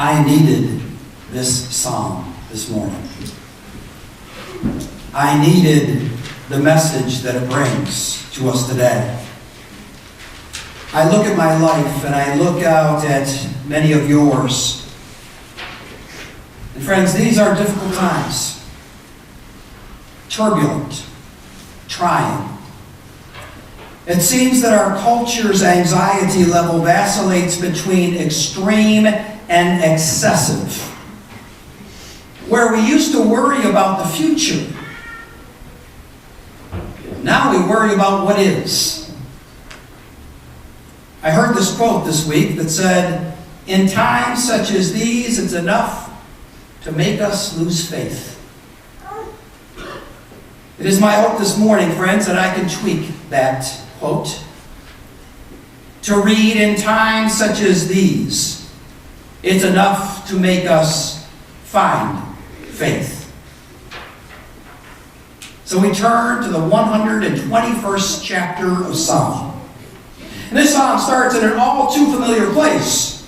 I needed this psalm this morning. I needed the message that it brings to us today. I look at my life and I look out at many of yours. And friends, these are difficult times. Turbulent. Trying. It seems that our culture's anxiety level vacillates between extreme and excessive. Where we used to worry about the future, now we worry about what is. I heard this quote this week that said, "In times such as these, it's enough to make us lose faith." It is my hope this morning, friends, that I can tweak that quote to read, "In times such as these, it's enough to make us find faith." So we turn to the 121st chapter of Psalm. And this psalm starts in an all too familiar place.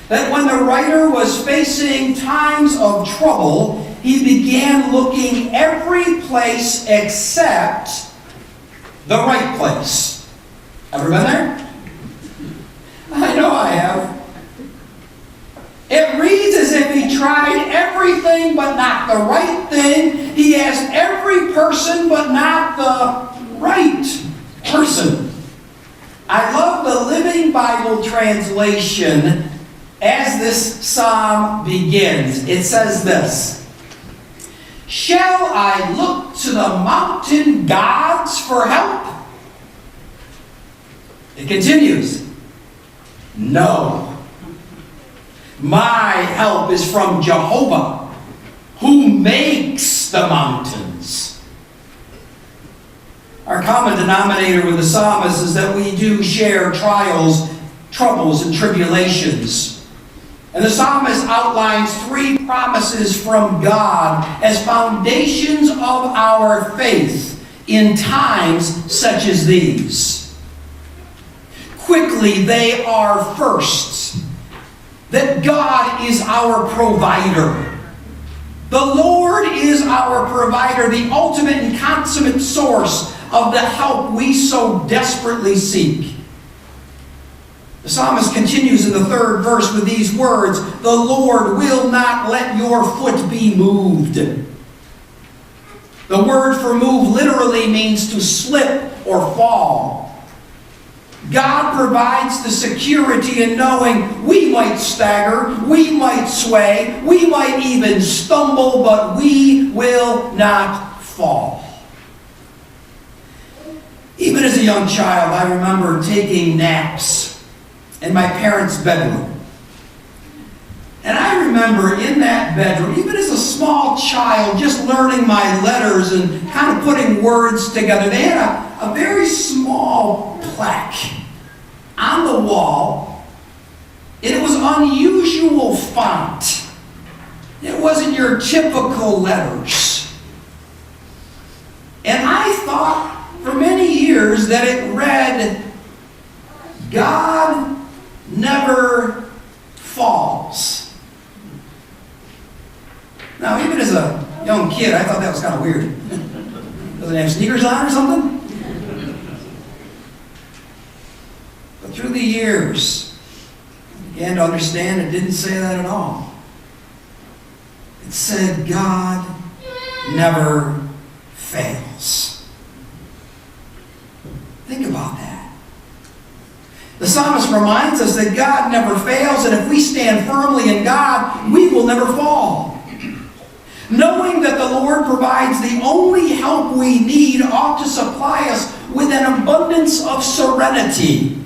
That when the writer was facing times of trouble, he began looking every place except the right place. Ever been there? I know I have. It reads as if he tried everything but not the right thing. He asked every person but not the right person. I love the Living Bible translation as this psalm begins. It says this: "Shall I look to the mountain gods for help?" It continues, "No. My help is from Jehovah, who makes the mountains." Our common denominator with the psalmist is that we do share trials, troubles, and tribulations. And the psalmist outlines three promises from God as foundations of our faith in times such as these. Quickly, they are first, that God is our provider. The Lord is our provider, the ultimate and consummate source of the help we so desperately seek. The psalmist continues in the third verse with these words: "The Lord will not let your foot be moved." The word for move literally means to slip or fall. God provides the security in knowing we might stagger, we might sway, we might even stumble, but we will not fall. Even as a young child, I remember taking naps in my parents' bedroom. And I remember in that bedroom, even as a small child, just learning my letters and kind of putting words together. They had a very small plaque on the wall. It was unusual font. It wasn't your typical letters. And I thought for many years that it read, "God never falls." Now, even as a young kid, I thought that was kind of weird. Does it have sneakers on or something? But through the years, I began to understand it didn't say that at all. It said God never fails. Think about that. The psalmist reminds us that God never fails, and if we stand firmly in God, we will never fall. Knowing that the Lord provides the only help we need ought to supply us with an abundance of serenity.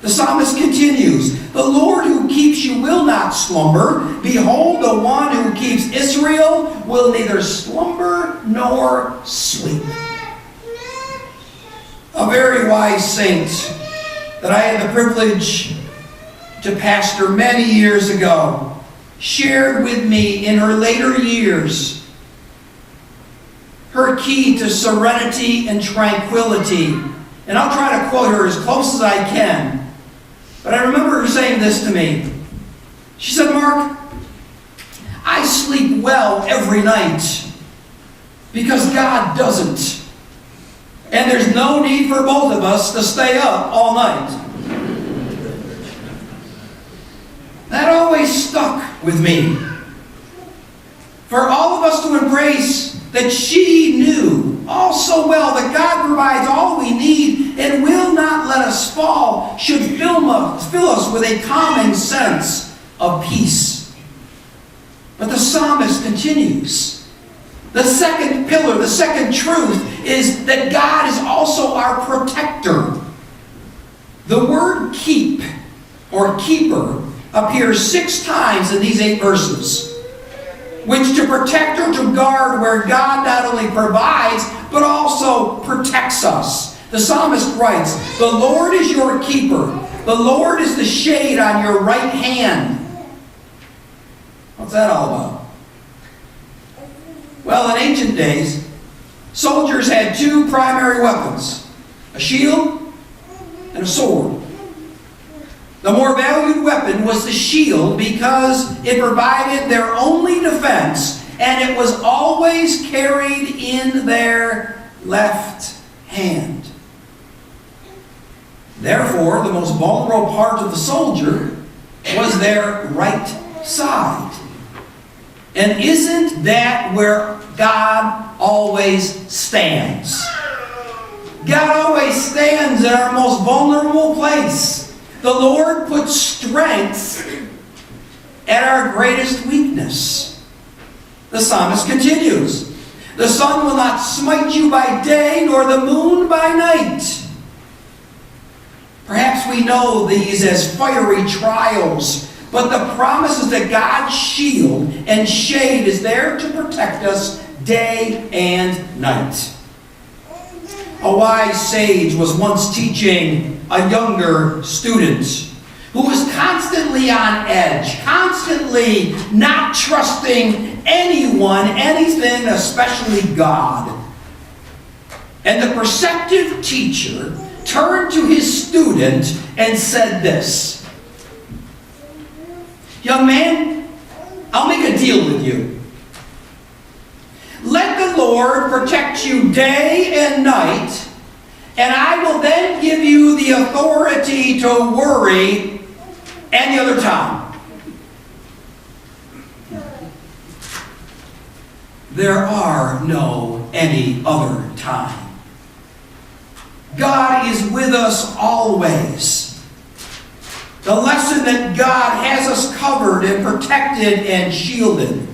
The psalmist continues, "The Lord who keeps you will not slumber. Behold, the one who keeps Israel will neither slumber nor sleep." A very wise saint that I had the privilege to pastor many years ago shared with me in her later years her key to serenity and tranquility. And I'll try to quote her as close as I can. But I remember her saying this to me: She said, Mark, I sleep well every night because God doesn't. And there's no need for both of us to stay up all night. That always stuck with me. For all of us to embrace that she knew all so well that God provides all we need and will not let us fall should fill us with a calming sense of peace. But the psalmist continues. The second pillar, the second truth is that God is also our protector. The word keep or keeper appears 6 times in these 8 verses, which to protect or to guard where God not only provides, but also protects us. The psalmist writes, the Lord is your keeper. The Lord is the shade on your right hand. What's that all about? Well, in ancient days, soldiers had 2 primary weapons, a shield and a sword. The more valued weapon was the shield because it provided their only defense, and it was always carried in their left hand. Therefore, the most vulnerable part of the soldier was their right side. And isn't that where God always stands? God always stands in our most vulnerable place. The Lord puts strength at our greatest weakness. The psalmist continues, the sun will not smite you by day, nor the moon by night. Perhaps we know these as fiery trials, but the promise is that God's shield and shade is there to protect us day and night. A wise sage was once teaching a younger student who was constantly on edge, constantly not trusting anyone, anything, especially God. And the perceptive teacher turned to his student and said this, young man, I'll make a deal with you. Let the Lord protect you day and night, and I will then give you the authority to worry any other time. There are no any other time. God is with us always. The lesson that God has us covered and protected and shielded.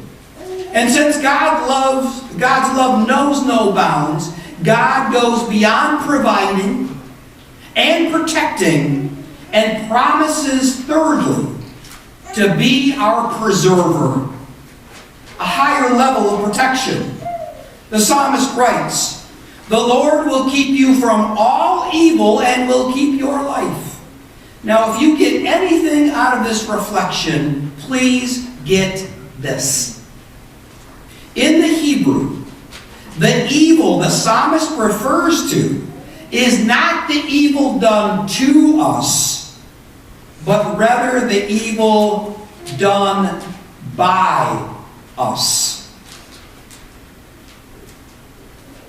And since God's love knows no bounds, God goes beyond providing and protecting and promises, thirdly, to be our preserver. A higher level of protection. The psalmist writes, the Lord will keep you from all evil and will keep your life. Now, if you get anything out of this reflection, please get this. In the Hebrew, the evil the psalmist refers to is not the evil done to us, but rather the evil done by us.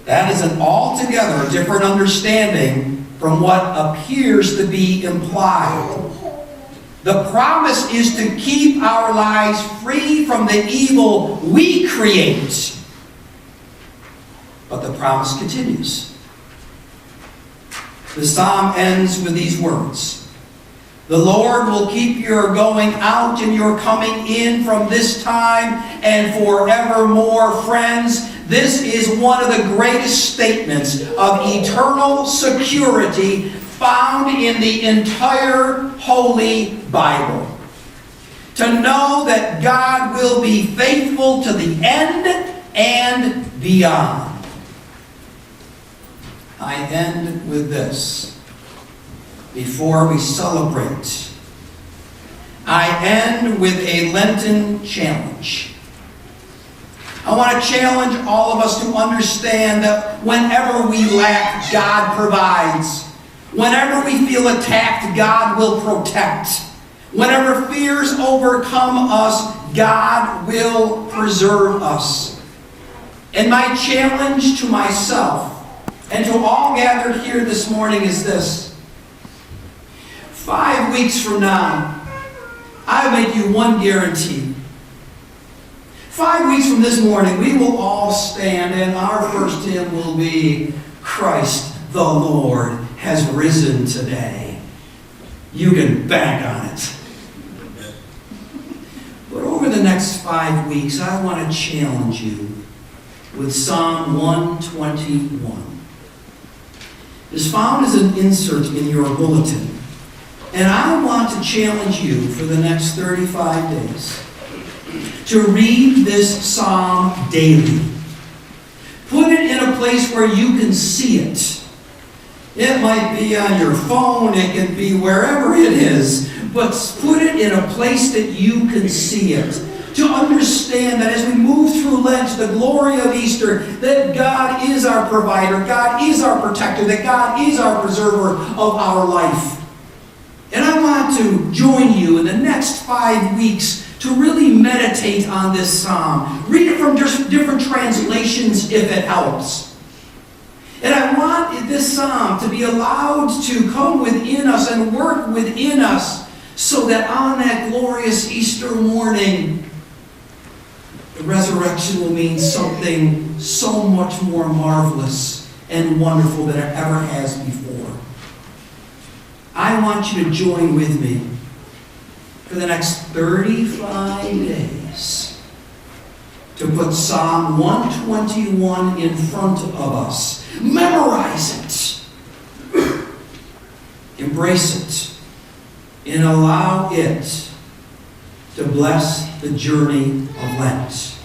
That is an altogether different understanding from what appears to be implied. The promise is to keep our lives free from the evil we create. But the promise continues. The psalm ends with these words. The Lord will keep your going out and your coming in from this time and forevermore. Friends, this is one of the greatest statements of eternal security found in the entire Holy Bible. To know that God will be faithful to the end and beyond. I end with this. Before we celebrate, I end with a Lenten challenge. I want to challenge all of us to understand that whenever we lack, God provides. Whenever we feel attacked, God will protect. Whenever fears overcome us, God will preserve us. And my challenge to myself and to all gathered here this morning is this. 5 weeks from now, I make you one guarantee. 5 weeks from this morning, we will all stand and our first hymn will be, Christ the Lord has risen today. You can bank on it. But over the next 5 weeks, I want to challenge you with Psalm 121. It's found as an insert in your bulletin. And I want to challenge you for the next 35 days to read this psalm daily. Put it in a place where you can see it. It might be on your phone, it can be wherever it is, but put it in a place that you can see it. To understand that as we move through Lent, the glory of Easter, that God is our provider, God is our protector, that God is our preserver of our life. And I want to join you in the next 5 weeks to really meditate on this psalm. Read it from just different translations if it helps. And I want this psalm to be allowed to come within us and work within us so that on that glorious Easter morning, the resurrection will mean something so much more marvelous and wonderful than it ever has before. I want you to join with me for the next 35 days to put Psalm 121 in front of us. Memorize it. Embrace it. And allow it to bless the journey of Lent.